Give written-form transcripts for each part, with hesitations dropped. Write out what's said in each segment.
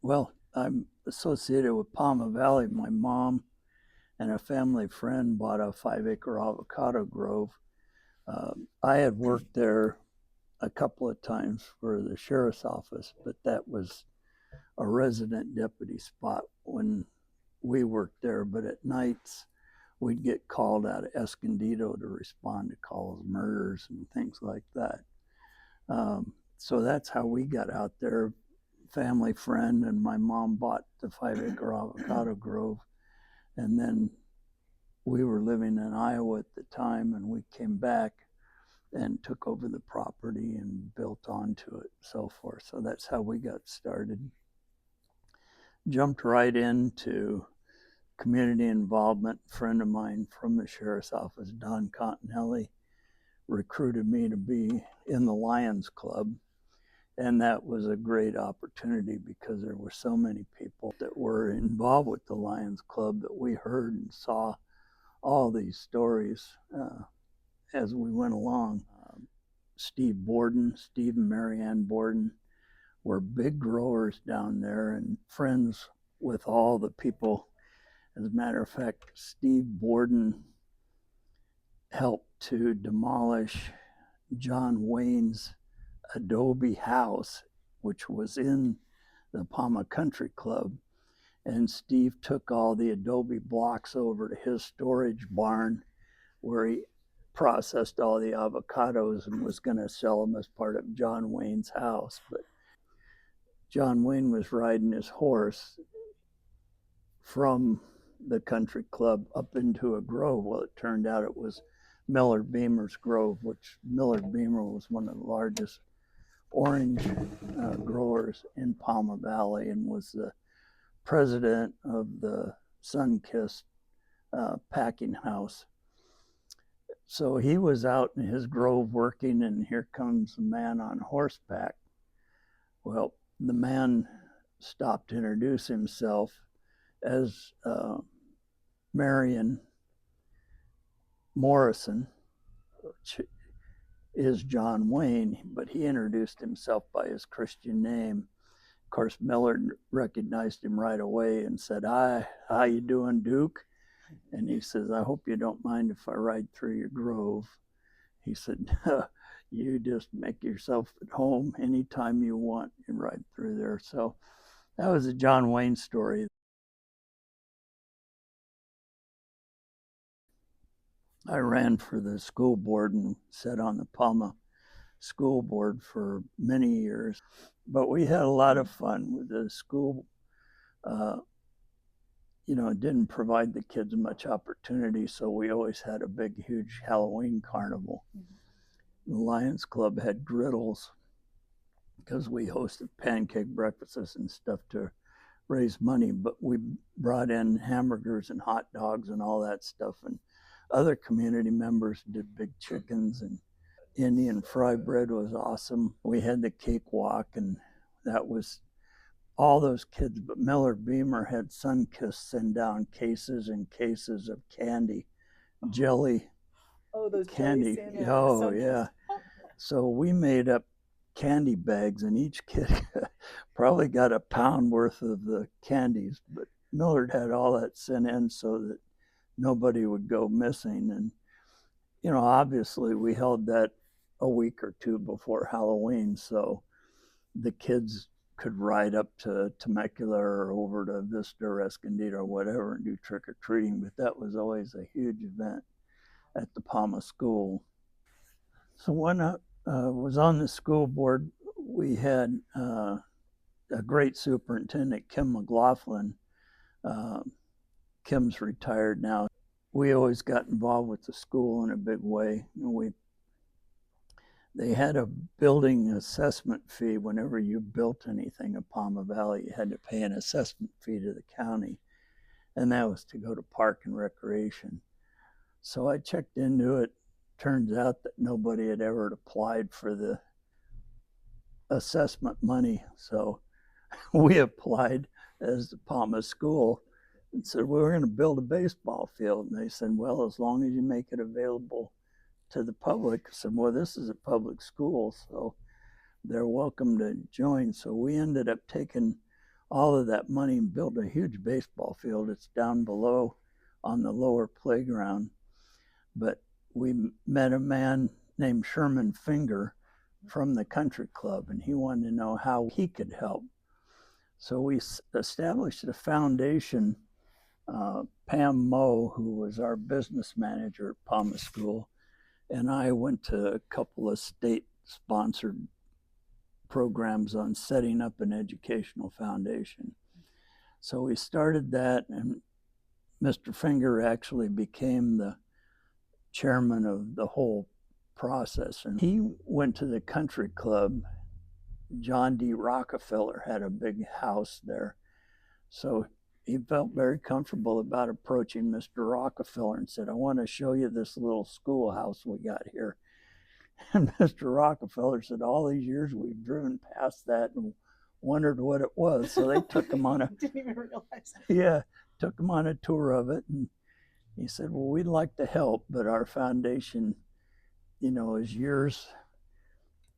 Well, I'm associated with Pauma Valley. My mom and a family friend bought a 5-acre avocado grove. I had worked there a couple of times for the sheriff's office, but that was a resident deputy spot when we worked there. But at nights, we'd get called out of Escondido to respond to calls, murders, and things like that. So that's how we got out there. Family friend and my mom bought the 5-acre avocado grove, and then we were living in Iowa at the time, and we came back and took over the property and built onto it, so forth. So that's how we got started. Jumped right into community involvement. A friend of mine from the sheriff's office, Don Continelli, recruited me to be in the Lions Club. And that was a great opportunity because there were so many people that were involved with the Lions Club that we heard and saw all these stories as we went along. Steve and Marianne Borden were big growers down there and friends with all the people. As a matter of fact, Steve Borden helped to demolish John Wayne's adobe house, which was in the Pauma Country Club. And Steve took all the adobe blocks over to his storage barn where he processed all the avocados and was going to sell them as part of John Wayne's house. But John Wayne was riding his horse from the country club up into a grove. Well, it turned out it was Millard Beamer's grove, which Millard Beamer was one of the largest orange growers in Pauma Valley and was the president of the Sunkist packing house. So he was out in his grove working, and here comes a man on horseback. Well, the man stopped to introduce himself as Marion Morrison, which is John Wayne, but he introduced himself by his Christian name. Of course, Millard recognized him right away and said, "Hi, how you doing, Duke?" And he says, "I hope you don't mind if I ride through your grove." He said, "You just make yourself at home anytime you want. You ride through there." So that was a John Wayne story. I ran for the school board and sat on the Pauma School Board for many years, but we had a lot of fun with the school. It didn't provide the kids much opportunity, so we always had a big, huge Halloween carnival. The Lions Club had griddles because we hosted pancake breakfasts and stuff to raise money, but we brought in hamburgers and hot dogs and all that stuff, and other community members did big chickens, and Indian fry bread was awesome. We had the cakewalk, and that was all those kids. But Millard Beamer had Sunkist send down cases and cases of candy, jelly. Oh, those candy. Oh, yeah. So we made up candy bags, and each kid probably got a pound worth of the candies. But Millard had all that sent in so that nobody would go missing. And, obviously we held that a week or two before Halloween, so the kids could ride up to Temecula or over to Vista or Escondido or whatever and do trick-or-treating, but that was always a huge event at the Pauma School. So when I was on the school board, we had a great superintendent, Kim McLaughlin. Kim's retired now. We always got involved with the school in a big way. They had a building assessment fee. Whenever you built anything in Pauma Valley, you had to pay an assessment fee to the county, and that was to go to park and recreation. So I checked into it. Turns out that nobody had ever applied for the assessment money, so we applied as the Pauma School and said, "We're going to build a baseball field." And they said, "Well, as long as you make it available to the public." I said, "Well, this is a public school, so they're welcome to join." So we ended up taking all of that money and built a huge baseball field. It's down below on the lower playground. But we met a man named Sherman Finger from the country club, and he wanted to know how he could help. So we established a foundation. Pam Moe, who was our business manager at Pauma School, and I went to a couple of state-sponsored programs on setting up an educational foundation. So we started that, and Mr. Finger actually became the chairman of the whole process. And he went to the country club. John D. Rockefeller had a big house there. So he felt very comfortable about approaching Mr. Rockefeller and said, I want to show you this little schoolhouse we got here. And Mr. Rockefeller said, all these years we've driven past that and wondered what it was. So they took him on a didn't even realize that. Yeah, took him on a tour of it. And he said, well, we'd like to help, but our foundation, is years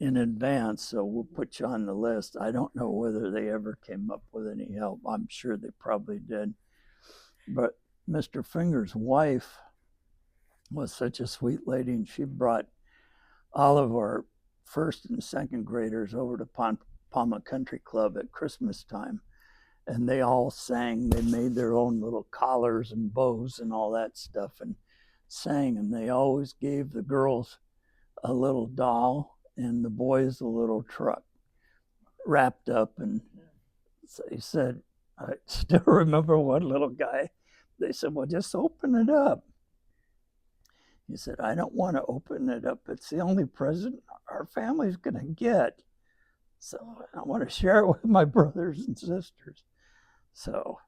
in advance, so we'll put you on the list. I don't know whether they ever came up with any help. I'm sure they probably did. But Mr. Finger's wife was such a sweet lady, and she brought all of our first and second graders over to Pauma Country Club at Christmas time. And they all sang. They made their own little collars and bows and all that stuff and sang. And they always gave the girls a little doll and the boys a little truck wrapped up. And so he said, I still remember one little guy, they said, well, just open it up. He said, I don't want to open it up. It's the only present our family's going to get. So I want to share it with my brothers and sisters. So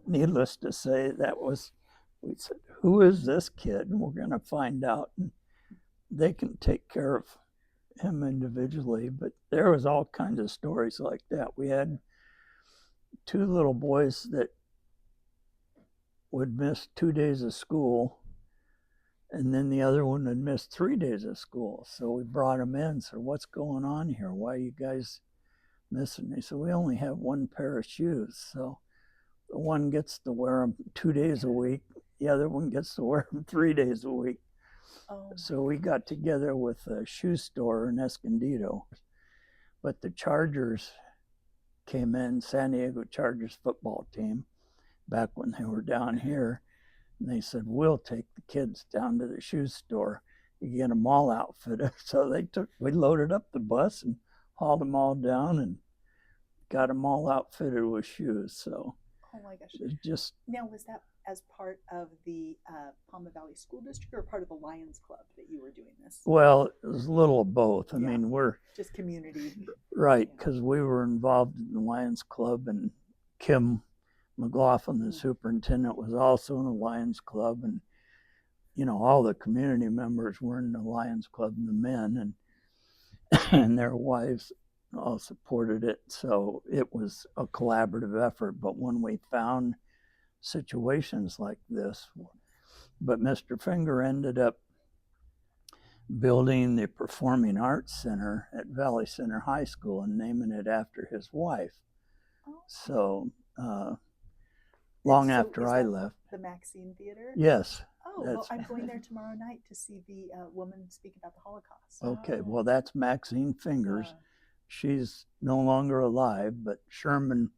needless to say, we said, who is this kid? And we're going to find out. And they can take care of him individually. But there was all kinds of stories like that. We had 2 little boys that would miss 2 days of school, and then the other one would miss 3 days of school. So we brought them in. So what's going on here? Why are you guys missing? They said, we only have 1 pair of shoes. So the one gets to wear them 2 days a week. The other one gets to wear them 3 days a week. So we got together with a shoe store in Escondido. But the Chargers came in, San Diego Chargers football team, back when they were down here. And they said, we'll take the kids down to the shoe store. You get them all outfitted. So we loaded up the bus and hauled them all down and got them all outfitted with shoes. So, oh my gosh. It's just. Now, was that as part of the Pauma Valley School District or part of the Lions Club that you were doing this? Well, it was a little of both. I mean, we're. Just community. Right, because we were involved in the Lions Club, and Kim McLaughlin, the superintendent, was also in the Lions Club, and all the community members were in the Lions Club, and the men and their wives all supported it. So it was a collaborative effort. But when we found situations like this, but Mr. Finger ended up building the Performing Arts Center at Valley Center High School and naming it after his wife. So long after I left. The Maxine Theater? Yes. Oh, well, I'm going there tomorrow night to see the woman speak about the Holocaust. Okay, well, that's Maxine Fingers. She's no longer alive, but Sherman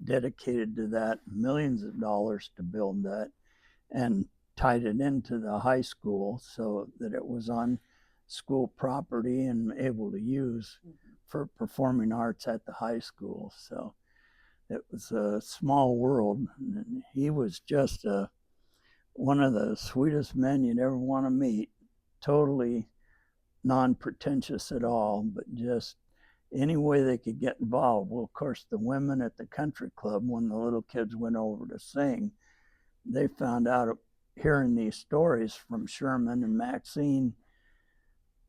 dedicated to that millions of dollars to build that and tied it into the high school so that it was on school property and able to use for performing arts at the high school. So it was a small world. And he was just one of the sweetest men you'd ever want to meet. Totally non-pretentious at all, but just any way they could get involved. Well, of course, the women at the country club, when the little kids went over to sing, they found out hearing these stories from Sherman and Maxine,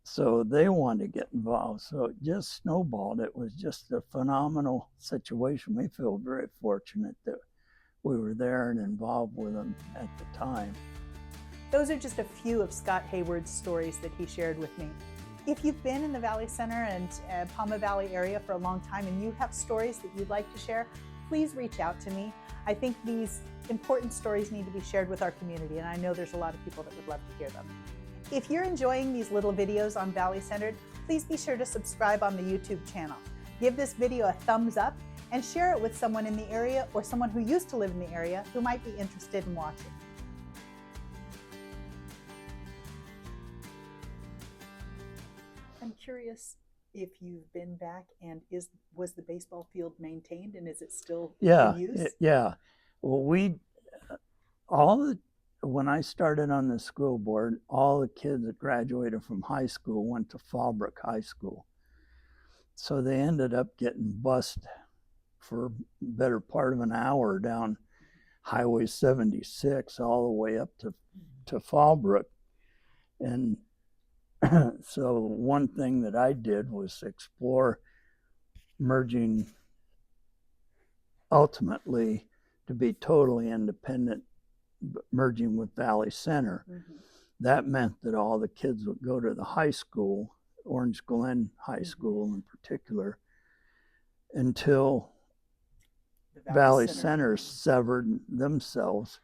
so they wanted to get involved. So it just snowballed. It was just a phenomenal situation. We feel very fortunate that we were there and involved with them at the time. Those are just a few of Scott Hayward's stories that he shared with me. If you've been in the Valley Center and Pauma Valley area for a long time and you have stories that you'd like to share, please reach out to me. I think these important stories need to be shared with our community, and I know there's a lot of people that would love to hear them. If you're enjoying these little videos on Valley Centered, please be sure to subscribe on the YouTube channel. Give this video a thumbs up and share it with someone in the area or someone who used to live in the area who might be interested in watching. I'm curious if you've been back, and was the baseball field maintained, and is it still in use? Yeah. Well, when I started on the school board, all the kids that graduated from high school went to Fallbrook High School. So they ended up getting bused for a better part of an hour down Highway 76 all the way up to Fallbrook. And so one thing that I did was explore merging ultimately to be totally independent, merging with Valley Center. Mm-hmm. That meant that all the kids would go to the high school, Orange Glen High School in particular, until Valley Center severed themselves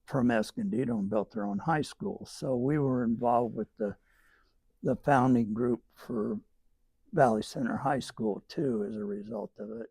from Escondido and built their own high school. So we were involved with the founding group for Valley Center High School too as a result of it.